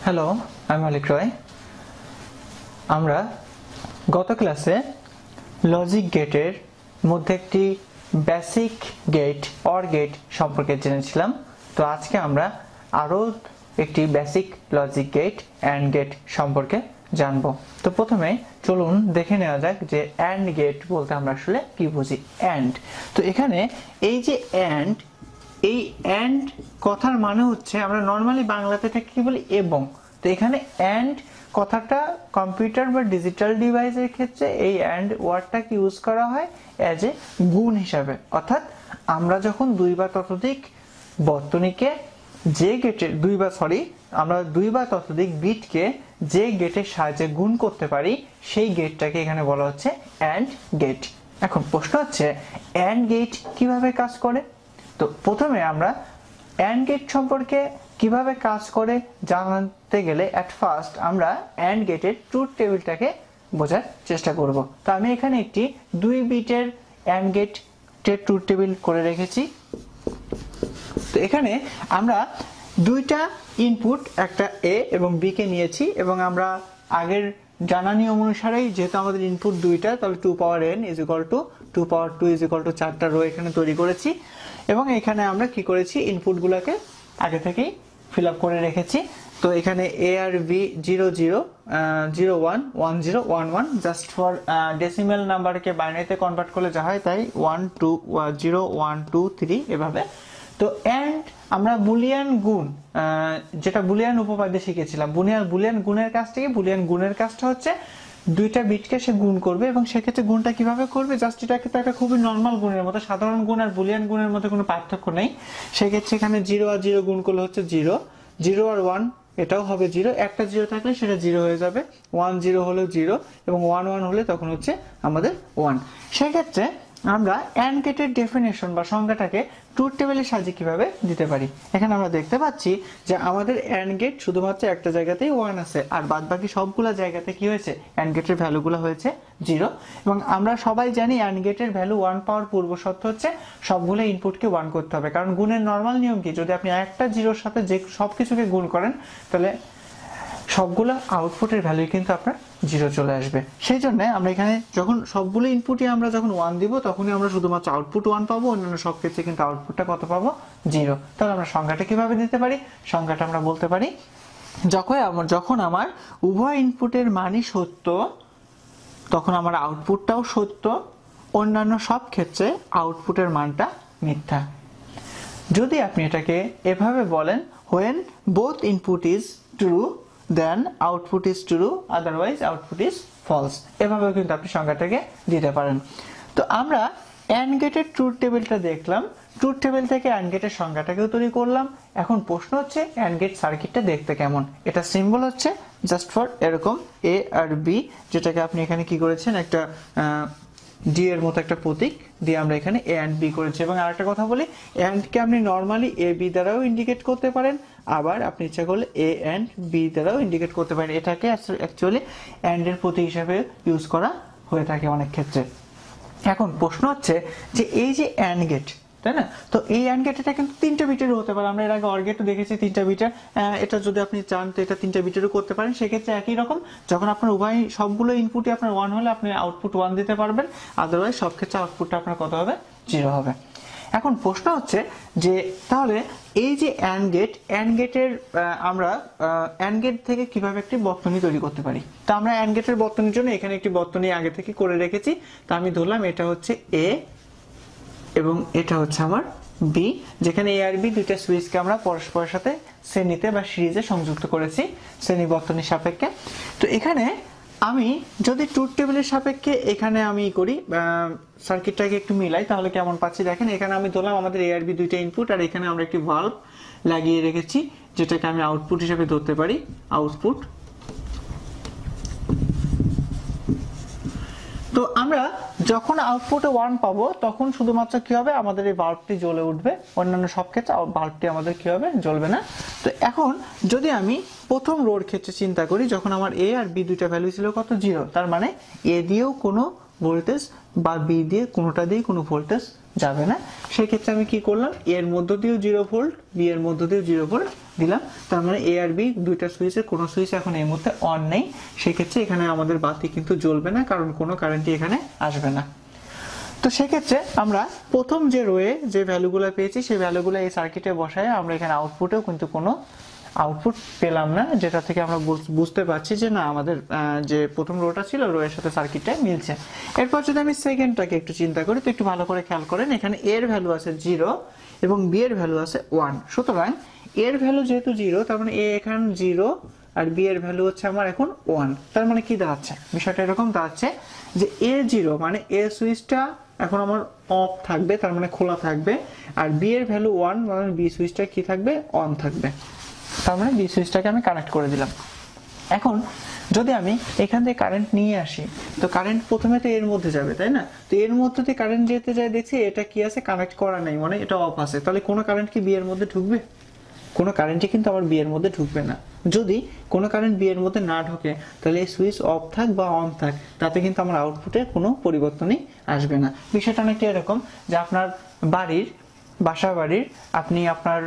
Hello, আমি মালিক রয়। আমরা গত ক্লাসে লজিক গেটের মধ্যে একটি বেসিক গেট অর গেট সম্পর্কে জেনেছিলাম। তো আজকে আমরা আরও একটি basic logic gate and gate সম্পর্কে জানবো। তো প্রথমে চলুন দেখে নেওয়া যাক যে অ্যান্ড গেট বলতে আমরা আসলে কি বুঝি। অ্যান্ড, তো এখানে এই যে অ্যান্ড, এই অ্যান্ড কথার মানে হচ্ছে আমরা নর্মালি বাংলাতে এটাকে কি বলি এবং। তো এখানে অ্যান্ড কথাটা কম্পিউটার বা ডিজিটাল ডিভাইসের ক্ষেত্রে এই অ্যান্ড ওয়ার্ডটাকে ইউজ করা হয় অ্যাজ এ গুণ হিসাবে। অর্থাৎ আমরা যখন দুই বা ততোধিক বর্তনীকে যে গেটের আমরা দুই বা ততোধিক বিটকে যে গেটের সাহায্যে গুণ করতে পারি সেই গেটটাকে এখানে বলা হচ্ছে অ্যান্ড গেট। এখন প্রশ্ন হচ্ছে অ্যান্ড গেট কিভাবে কাজ করে। তো প্রথমে আমরা অ্যান্ড গেট সম্পর্কে কিভাবে কাজ করে জানতে গেলে অ্যাট ফার্স্ট আমরা অ্যান্ড গেটের ট্রুথ টেবিলটাকে বোঝার চেষ্টা করব। তো আমি এখানে একটি 2 বিটের অ্যান্ড গেটের ট্রুথ টেবিল করে রেখেছি। তো এখানে আমরা দুইটা ইনপুট, একটা এ এবং বি কে নিয়েছি এবং আমরা আগের জানা নিয়ম অনুসারেই যেহেতু আমাদের ইনপুট দুইটা, তাহলে 2 পাওয়ার n is equal to 2 power 2 is equal to 4টা রো এখানে তৈরি করেছি এবং এখানে আমরা কি করেছি ইনপুটগুলোকে আগে থেকেই ফিল আপ করে রেখেছি। তো এখানে এ আর বি 0 0 0 1 1 0 1 1 জাস্ট ফর ডেসিমেল নাম্বারকে বাইনারিতে কনভার্ট করলে যা হয় তাই 1 2 0 1 2 3 এভাবে। তো অ্যান্ড আমরা বুলিয়ান গুণ, যেটা বুলিয়ান উপপাদ্যে শিখেছিলাম, বুলিয়ান গুণের কাজটা কি, বুলিয়ান গুণের কাজটা হচ্ছে দুইটা বিটকে সে গুণ করবে এবং সেক্ষেত্রে গুণটা কিভাবে করবে, জাস্ট এটাকে তো একটা খুবই নর্মাল গুণের মতো, সাধারণ গুণ আর বুলিয়ান গুণের মধ্যে কোনো পার্থক্য নেই। সেক্ষেত্রে এখানে 0 আর 0 গুণ করলে হচ্ছে 0, 0 আর 1 এটাও হবে 0, একটা 0 থাকলে সেটা 0 হয়ে যাবে, 1 0 হলো 0 এবং 1 1 হলে তখন হচ্ছে আমাদের 1। সেক্ষেত্রে আমরা অ্যান্ড গেটের ডেফিনেশন বা সংজ্ঞাটাকে ট্রুথ টেবিলের সাহায্যে কিভাবে দিতে পারি। এখানে আমরা দেখতে পাচ্ছি যে আমাদের অ্যান্ড গেট শুধুমাত্র একটা জায়গাতেই 1 আছে আর বাদ বাকি সবগুলো জায়গাতে কি হয়েছে, অ্যান্ড গেটের ভ্যালুগুলো হয়েছে 0। এবং আমরা সবাই জানি অ্যান্ড গেটের ভ্যালু 1 পাওয়ার পূর্ব শর্ত হচ্ছে সবগুলো ইনপুটকে 1 করতে হবে, কারণ গুণের নর্মাল নিয়ম কি, যদি আপনি একটা জিরোর সাথে যে সবকিছুকে গুণ করেন তাহলে সবগুলো আউটপুটের ভ্যালু কিন্তু আপনার 0 চলে আসবে। সেই জন্য আমরা এখানে যখন সবগুলো ইনপুটই আমরা যখন 1 দিব তখনই আমরা শুধুমাত্র আউটপুট 1 পাবো, অন্যান্য সব ক্ষেত্রে কিন্তু আউটপুটটা কত পাবো, 0। তাহলে আমরা সংখ্যাটা কিভাবে দিতে পারি, সংখ্যাটা আমরা বলতে পারি যখন আমার উভয় ইনপুটের মানই সত্য তখন আমার আউটপুটটাও সত্য, অন্যান্য সব ক্ষেত্রে আউটপুটের মানটা মিথ্যা। যদি আপনি এটাকে এভাবে বলেন, when both input is true then output is true, otherwise output is false, এভাবেও কিন্তু আপনি সংখ্যাটাকে দিতে পারেন। তো আমরা অ্যান্ড গেটের ট্রুথ টেবিলটা দেখলাম, ট্রুথ টেবিল থেকে অ্যান্ড গেটের সংখ্যাটাকেও তৈরি করলাম। এখন প্রশ্ন হচ্ছে অ্যান্ড গেট সার্কিটটা দেখতে কেমন। এটা সিম্বল হচ্ছে জাস্ট ফর এরকম এ আর বি, যেটাকে আপনি এখানে কি করেছেন, একটা ডি এর মতো একটা প্রতীক দিয়ে আমরা এখানে এ অ্যান্ড বি করেছি। এবং আরেকটা কথা বলি, অ্যান্ডকে আপনি নর্মালি এ বি দ্বারাও ইন্ডিকেট করতে পারেন, আবার আপনি ইচ্ছা করলে এ অ্যান্ড বি দ্বারাও ইন্ডিকেট করতে পারেন। এটাকে অ্যাকচুয়ালি অ্যান্ড এর প্রতীক হিসাবে ইউজ করা হয়ে থাকে অনেক ক্ষেত্রে। এখন প্রশ্ন হচ্ছে যে এই যে অ্যান্ড গেট, তাই না, তো এই অ্যান্ড গেট এটা কিন্তু 3টা বিটেরও হতে পারে। আমরা এর আগে অর গেটও দেখেছি 3টা বিটের, এটা যদি আপনি চান তো এটা 3টা বিটেরও করতে পারেন। সেক্ষেত্রে একই রকম, যখন আপনার উভয় সবগুলো ইনপুটই আপনার 1 হলে আপনি আউটপুট 1 দিতে পারবেন, আদারওয়াইজ সব ক্ষেত্রে আউটপুটটা আপনার কত হবে, 0 হবে। এখন প্রশ্ন হচ্ছে যে তাহলে এই যে অ্যান্ড গেটের আমরা অ্যান্ড গেট থেকে কিভাবে একটি বর্তনী তৈরি করতে পারি। তো আমরা অ্যান্ড গেটের বর্তনীর জন্য এখানে একটি বর্তনী আগে থেকে করে রেখেছি। তো আমি ধরলাম এটা হচ্ছে এ এবং এটা হচ্ছে আমার বি, যেখানে এ আর বি দুইটা সুইচকে আমরা পরস্পরের সাথে শ্রেণীতে বা সিরিজে সংযুক্ত করেছি শ্রেণী বর্তনীর সাপেক্ষে। তো এখানে আমি যদি ট্রুথ টেবিলের সাপেক্ষে এখানে আমি করি সার্কিটটাকে একটু মিলাই তাহলে কেমন পাচ্ছি দেখেন। এখানে আমি ধরলাম আমাদের এ আর বি দুইটা ইনপুট আর এখানে আমরা একটি ভালভ লাগিয়ে রেখেছি যেটাকে আমি আউটপুট হিসেবে ধরতে পারি, আউটপুট। তো আমরা যখন আউটপুটে 1 পাবো তখন শুধুমাত্র কি হবে, আমাদের এই বাল্বটি জ্বলে উঠবে, অন্যান্য সব ক্ষেত্রে বাল্বটি আমাদের কি হবে, জ্বলবে না। তো এখন যদি আমি প্রথম রোর ক্ষেত্রে চিন্তা করি, যখন আমার এ আর বি দুইটা ভ্যালু ছিল কত, 0, তার মানে এ দিয়েও কোনো ভোল্টেজ বা বি দিয়ে কোনোটা দিয়ে কোনো ভোল্টেজ যাবে না। সেই ক্ষেত্রে আমি কি করলাম, এর মধ্য দিয়েও 0 ভোল্ট, বি এর মধ্য দিয়েও 0 ভোল্ট দিলাম। তার মানে এ আর বি দুইটা সুইচের কোনো সুইচ এখন এই মুহূর্তে অন নেই। সেই ক্ষেত্রে এখানে আমাদের বাতি কিন্তু জ্বলবে না, কারণ কোনো কারেন্টই এখানে আসবে না। তো সেক্ষেত্রে আমরা প্রথম যে রোয়ে যে ভ্যালুগুলো পেয়েছি সেই ভ্যালুগুলো এই সার্কিটে বসায় আমরা এখানে আউটপুটেও কিন্তু কোনো আউটপুট পেলাম না, যেটা থেকে আমরা বুঝতে পারছি যে না আমাদের যে প্রথম রোটা ছিল রোয়ের সাথে সার্কিটটা মিলছে। এরপর যদি আমি সেকেন্ডটাকে একটু চিন্তা করি, তো একটু ভালো করে খেয়াল করেন, এখানে এর ভ্যালু আছে 0 এবং বি এর ভ্যালু আছে 1। সুতরাং এর ভ্যালু যেহেতু 0, তার মানে এ এখানে 0 আর বি এর ভ্যালু হচ্ছে আমার এখন 1। তার মানে কি দাঁড়াচ্ছে, বিষয়টা এরকম দাঁড়াচ্ছে যে এ 0 মানে এ সুইচটা এখন আমার অফ থাকবে, তার মানে খোলা থাকবে, আর বি এর ভ্যালু 1 মানে বি সুইচটা কি থাকবে, অন থাকবে। তার মানে বি সুইচটাকে আমি কানেক্ট করে দিলাম। এখন যদি আমি এখান থেকে কারেন্ট নিয়ে আসি, তো কারেন্ট প্রথমে তো এর মধ্যে যাবে, তাই না? তো এর মধ্যে দিয়ে কারেন্ট যেতে যায়, দেখছি এটা কি আছে, কানেক্ট করা নেই, মানে এটা অফ আছে। তাহলে কোনো কারেন্ট কি বি এর মধ্যে ঢুকবে? কোনো কারেন্টই কিন্তু আমার বি এর মধ্যে ঢুকবে না। যদি কোনো কারেন্ট বি এর মধ্যে না ঢোকে, তাহলে এই সুইচ অফ থাক বা অন থাক, তাতে কিন্তু আমার আউটপুটে কোনো পরিবর্তনই আসবে না। বিষয়টা অনেকটা এরকম যে আপনার বাসা বাড়ির আপনি আপনার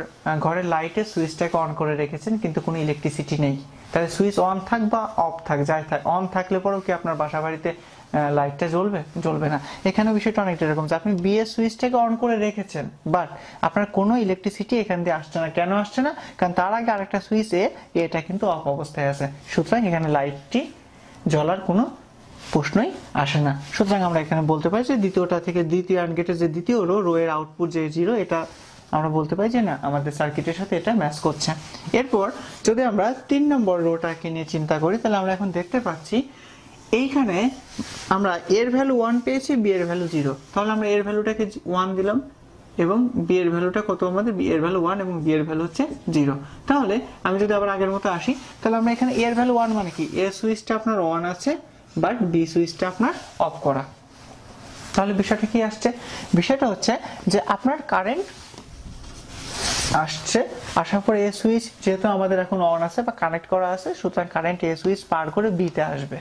ঘরের লাইটের সুইচটাকে অন করে রেখেছেন, কিন্তু কোনো ইলেকট্রিসিটি নেই। তাহলে সুইচ অন থাক বা অফ থাক, যাই থাক, অন থাকলে পরেও কি আপনার বাসা বাড়িতে লাইটটা জ্বলবে না। এখানে বিষয়টা অনেকটা এরকম যে আপনি বি এর সুইচটাকে অন করে রেখেছেন, বাট আপনার কোনো ইলেকট্রিসিটি এখান দিয়ে আসছে না। কেন আসছে না? কারণ তার আগে আরেকটা সুইচ এটা কিন্তু অফ অবস্থায় আছে। সুতরাং এখানে লাইটটি জ্বলার কোনো প্রশ্নই আসে না। সুতরাং আমরা এখানে বলতে পারি যে দ্বিতীয়টা থেকে দ্বিতীয় অ্যান্ড গেটের যে দ্বিতীয় রো এর আউটপুট যে 0, এটা আমরা বলতে পারি যে না আমাদের সার্কিটের সাথে এটা ম্যাচ করছে। এরপর যদি আমরা 3 নম্বর রোটাকে নিয়ে চিন্তা করি, তাহলে আমরা এখন দেখতে পাচ্ছি এইখানে আমরা এর ভ্যালু 1 পেয়েছি, বি এর ভ্যালু 0। তাহলে আমরা এর ভ্যালুটাকে 1 দিলাম এবং বি এর ভ্যালুটা কত, আমাদের বি এর ভ্যালু 1 এবং বি এর ভ্যালু হচ্ছে 0। তাহলে আমি যদি আবার আগের মতো আসি, তাহলে আমরা এখানে এর ভ্যালু 1 মানে কি, এ সুইচটা আপনার অন আছে বাট বি সুইচটা আপনার অফ করা। তাহলে বিষয়টা কি আসছে, বিষয়টা হচ্ছে যে আপনার কারেন্ট আসছে, আসার পরে এ সুইচ যেহেতু আমাদের এখন অন আছে বা কানেক্ট করা আছে, সুতরাং কারেন্ট এ সুইচ পার করে বিতে আসবে।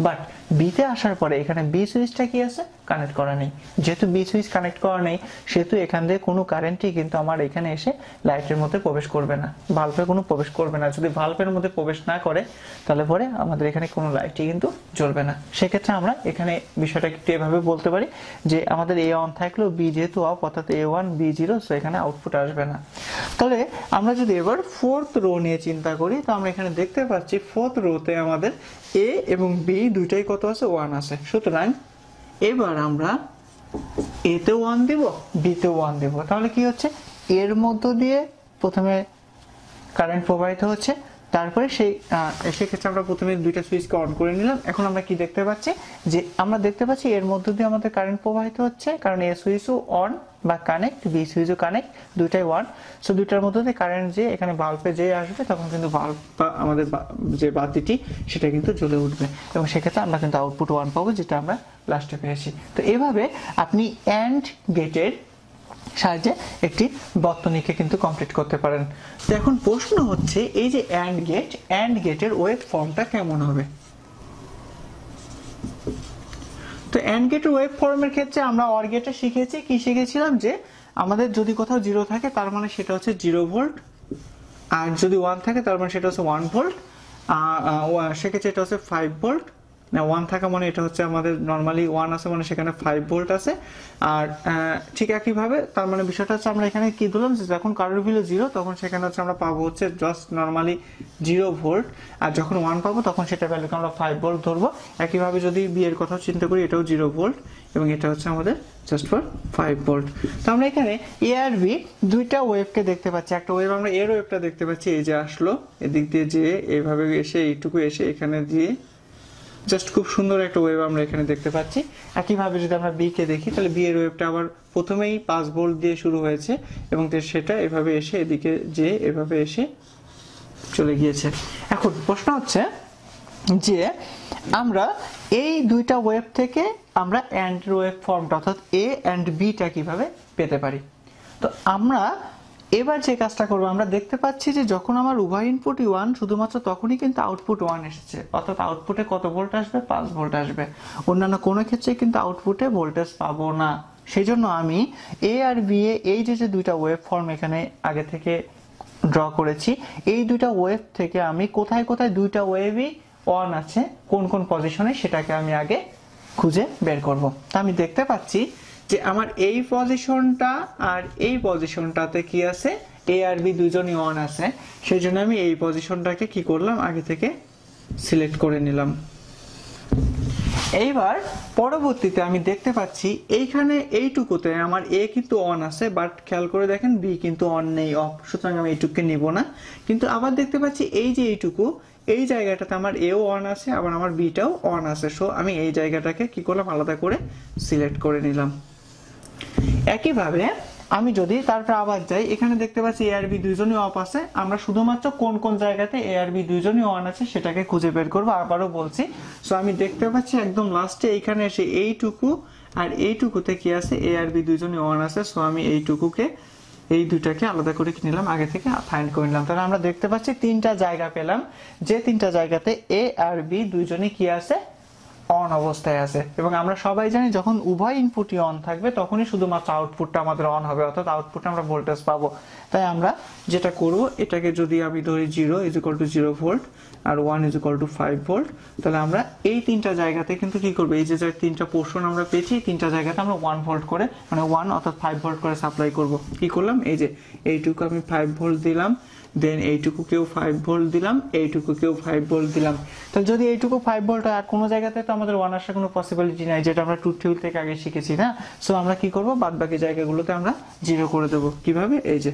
বাট বিতে আসার পরে এখানে বি সুইচটা কি আছে, কানেক্ট করা নেই। যেহেতু বি সুইচ কানেক্ট করা নেই, সেহেতু এখান থেকে কোনো কারেন্টই কিন্তু আমার এখানে এসে লাইটের মধ্যে প্রবেশ করবে না, ভালভে কোনো প্রবেশ করবে না। যদি ভালভের মধ্যে প্রবেশ না করে, তাহলে পরে আমাদের এখানে কোনো লাইটই কিন্তু জ্বলবে না। সেক্ষেত্রে আমরা এখানে বিষয়টা একটু এভাবে বলতে পারি যে আমাদের এ অন থাকলেও বি যেহেতু অফ, অর্থাৎ A1 B0, সো এখানে আউটপুট আসবে না। তাহলে আমরা যদি এবার 4th রো নিয়ে চিন্তা করি, তো আমরা এখানে দেখতে পাচ্ছি 4th রোতে আমাদের এ এবং বি দুইটাই কত আছে, 1 আছে। সুতরাং এবার আমরা এতেও 1 দিব, বিতেও 1 দিব। তাহলে কি হচ্ছে, এর মধ্য দিয়ে প্রথমে কারেন্ট প্রবাহিত হচ্ছে, তারপরে সেক্ষেত্রে আমরা প্রথমে দুইটা সুইচকে অন করে নিলাম। এখন আমরা কি দেখতে পাচ্ছি, যে আমরা দেখতে পাচ্ছি এর মধ্য দিয়ে আমাদের কারেন্ট প্রবাহিত হচ্ছে, কারণ এ সুইচও অন বা কানেক্ট, বি সুইচও কানেক্ট, দুইটাই 1। সো দুইটার মধ্যে দিয়ে কারেন্ট যে এখানে বাল্বে যে আসবে, তখন কিন্তু বাল্ব বা আমাদের যে বাতিটি সেটা কিন্তু জ্বলে উঠবে, এবং সেক্ষেত্রে আমরা কিন্তু আউটপুট 1 পাবো, যেটা আমরা লাস্টে পেয়েছি। তো এভাবে আপনি অ্যান্ড গেটের সাহায্যে একটি বর্তনীকে কিন্তু কমপ্লিট করতে পারেন। তো এখন প্রশ্ন হচ্ছে, এই যে অ্যান্ড গেটের ওয়েভ ফর্মটা কেমন হবে? তো অ্যান্ড গেটের ওয়েভ ফর্মের ক্ষেত্রে আমরা অর গেটে শিখেছিলাম যে আমাদের যদি কোথাও 0 থাকে, তার মানে সেটা হচ্ছে 0 ভোল্ট, আর যদি 1 থাকে তার মানে সেটা হচ্ছে 1 ভোল্ট, সেক্ষেত্রে এটা হচ্ছে 5 ভোল্ট। না, 1 থাকা মানে এটা হচ্ছে আমাদের নর্মালি 1 আছে মানে সেখানে 5 ভোল্ট আছে। আর ঠিক একইভাবে তার মানে বিষয়টা হচ্ছে আমরা এখানে কি ধরলাম, যে যখন কারেন্ট ভ্যালু 0, তখন সেখানে হচ্ছে আমরা পাবো হচ্ছে জাস্ট নর্মালি 0 ভোল্ট, আর যখন 1 পাবো তখন সেটা ভ্যালুকে আমরা 5 ভোল্ট ধরবো। একইভাবে যদি বি এর কথা চিন্তা করি, এটাও 0 ভোল্ট এবং এটা হচ্ছে আমাদের জাস্ট ফর 5 ভোল্ট। তো আমরা এখানে এ আর বি দুইটা ওয়েভকে দেখতে পাচ্ছি। একটা ওয়েভ আমরা এর ওয়েভটা দেখতে পাচ্ছি, এই যে আসলো এদিক দিয়ে, যে এইভাবে এসে এইটুকু এসে এখানে দিয়ে জাস্ট খুব সুন্দর একটা ওয়েভ আমরা এখানে দেখতে পাচ্ছি। একইভাবে যদি আমরা বি কে দেখি, তাহলে বি এর ওয়েভটা আবার প্রথমেই 5 ভোল্ট দিয়ে শুরু হয়েছে এবং সেটা এভাবে এসে এদিকে যে এভাবে এসে চলে গিয়েছে। এখন প্রশ্ন হচ্ছে যে আমরা এই দুইটা ওয়েভ থেকে আমরা অ্যান্ড ওয়েভ ফর্মটা, অর্থাৎ এ অ্যান্ড বিটা কিভাবে পেতে পারি। তো আমরা এবার যে কাজটা করবো, আমরা দেখতে পাচ্ছি যে যখন আমার উভয় ইনপুটই 1, শুধুমাত্র তখনই কিন্তু আউটপুট 1 এসেছে, অর্থাৎ আউটপুটে কত ভোল্ট আসবে? 5 ভোল্ট আসবে। অন্যান্য কোনো ক্ষেত্রে কিন্তু আউটপুটে ভোল্টেজ পাবো না। সেই জন্য আমি এ আর বি এ এই যে দুইটা ওয়েভ ফর্ম এখানে আগে থেকে ড্র করেছি, এই দুইটা ওয়েভ থেকে আমি কোথায় কোথায় দুইটা ওয়েভই অন আছে, কোন কোন পজিশনে, সেটাকে আমি আগে খুঁজে বের করব। তা আমি দেখতে পাচ্ছি যে আমার এই পজিশনটা আর এই পজিশনটাতে কি আছে? এ আর বি দুইজনই অন আছে। সেই জন্য আমি এই পজিশনটাকে কি করলাম? আগে থেকে সিলেক্ট করে নিলাম। এইবার পরবর্তীতে আমি দেখতে পাচ্ছি এইখানে এইটুকুতে আমার এ কিন্তু অন আছে, বাট খেয়াল করে দেখেন বি কিন্তু অন নেই, অফ। সুতরাং আমি এইটুকুকে নিব না। কিন্তু আবার দেখতে পাচ্ছি এই যে এইটুকু, এই জায়গাটাতে আমার এও অন আছে, আবার আমার বিটাও অন আছে। সো আমি এই জায়গাটাকে কি করলাম? আলাদা করে সিলেক্ট করে নিলাম। একইভাবে আমি যদি তারপর আবার যাই, এখানে দেখতে পাচ্ছি এ আর বি দুইজনই অফ আছে। আমরা শুধুমাত্র কোন কোন জায়গাতে এ আর বি দুইজনই অন আছে সেটাকে খুঁজে বের করব। আবারও বলছি, সো আমি দেখতে পাচ্ছি একদম লাস্টে এইখানে এসে এইটুকু আর এইটুকুতে কি আছে? এ আর বি দুইজনই অন আছে। সো আমি এইটুকুকে, এই দুইটাকে আলাদা করে নিলাম, আগে থেকে ফাইন্ড করে নিলাম। তাহলে আমরা দেখতে পাচ্ছি তিনটা জায়গা পেলাম, যে তিনটা জায়গাতে এ আর বি দুইজনই কি আছে? অন অবস্থায় আছে। এবং আমরা সবাই জানি যখন উভয় ইনপুটই অন থাকবে তখনই শুধুমাত্র আউটপুটটা আমাদের অন হবে, অর্থাৎ আউটপুটে আমরা ভোল্টেজ পাবো। তাই আমরা যেটা করব, এটাকে যদি আমি ধরি 0 = 0 ভোল্ট আর 1 = 5 ভোল্ট, তাহলে আমরা এই তিনটা জায়গাতে কিন্তু কি করব? এই যে তিনটা পোর্শন আমরা পেয়েছি, তিনটা জায়গাতে আমরা 1 ভোল্ট করে, মানে 1 অর্থাৎ 5 ভোল্ট করে সাপ্লাই করব। কি করলাম? এই যে এইটুকু আমি 5 ভোল্ট দিলাম, দেন এইটুকুকেও 5 ভোল্ট দিলাম, এইটুকুকেও 5 ভোল্ট দিলাম। তাহলে যদি এইটুকু 5 ভোল্ট হয়, আর কোনো জায়গাতে তো আমাদের 1 আসার কোনো পসিবিলিটি নাই, যেটা আমরা ট্রুথ টেবিল থেকে আগে শিখেছি না। সো আমরা কি করব? বাদ বাকি জায়গাগুলোতে আমরা 0 করে দেব। কিভাবে? এই যে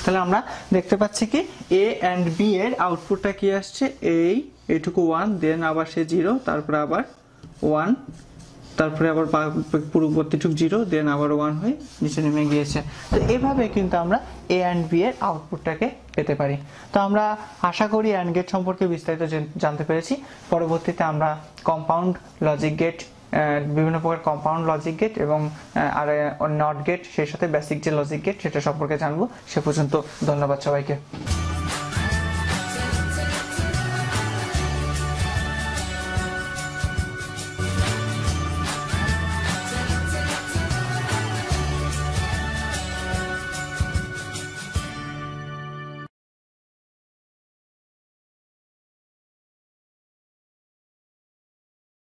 তাহলে আমরা দেখতে পাচ্ছি কি এ এন্ড বি এর আউটপুটটা কি আসছে? এইটুকু 1, দেন আবার সে 0, তারপরে আবার 1, তারপরে আবার পূর্ববর্তীটুক 0, দেন আবার 1 হয়ে নিচে নেমে গিয়েছে। তো এভাবে কিন্তু আমরা এ এন্ড বি এর আউটপুটটাকে পেতে পারি। তো আমরা আশা করি অ্যান্ড গেট সম্পর্কে বিস্তারিত জানতে পেরেছি। পরবর্তীতে আমরা কম্পাউন্ড লজিক গেট, বিভিন্ন প্রকার কম্পাউন্ড লজিক গেট এবং আর নট গেট, সেই সাথে বেসিক যে লজিক গেট সেটা সম্পর্কে জানবো। সে পর্যন্ত ধন্যবাদ সবাইকে।